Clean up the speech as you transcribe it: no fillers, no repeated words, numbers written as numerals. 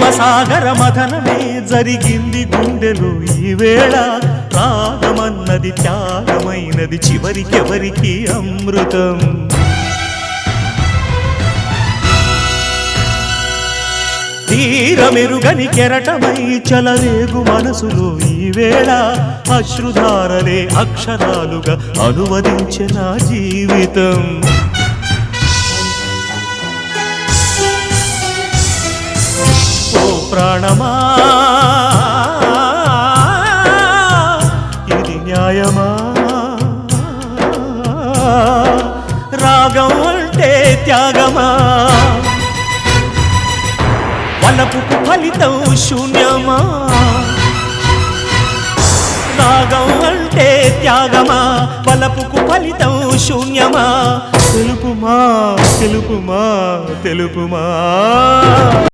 ప్రేమసాగర మథనమే జరిగింది గుండెలో ఈ వేళ రాగమన్నది త్యాగమైనది చివరికెవరికి అమృతం తీరమెరుగని కెరటమై చలరేగు మనసులో ఈ వేళ అశ్రుధారలే అక్షరాలుగా అనువదించిన జీవితం ఓ ప్రాణమా ఇది న్యాయమా రాగం అంటే త్యాగమా వలపుకు ఫలితం శూన్యమా రాగం అంటే త్యాగమా వలపుకు ఫలితం శూన్యమా తెలుపుమా తెలుపుమా తెలుపుమా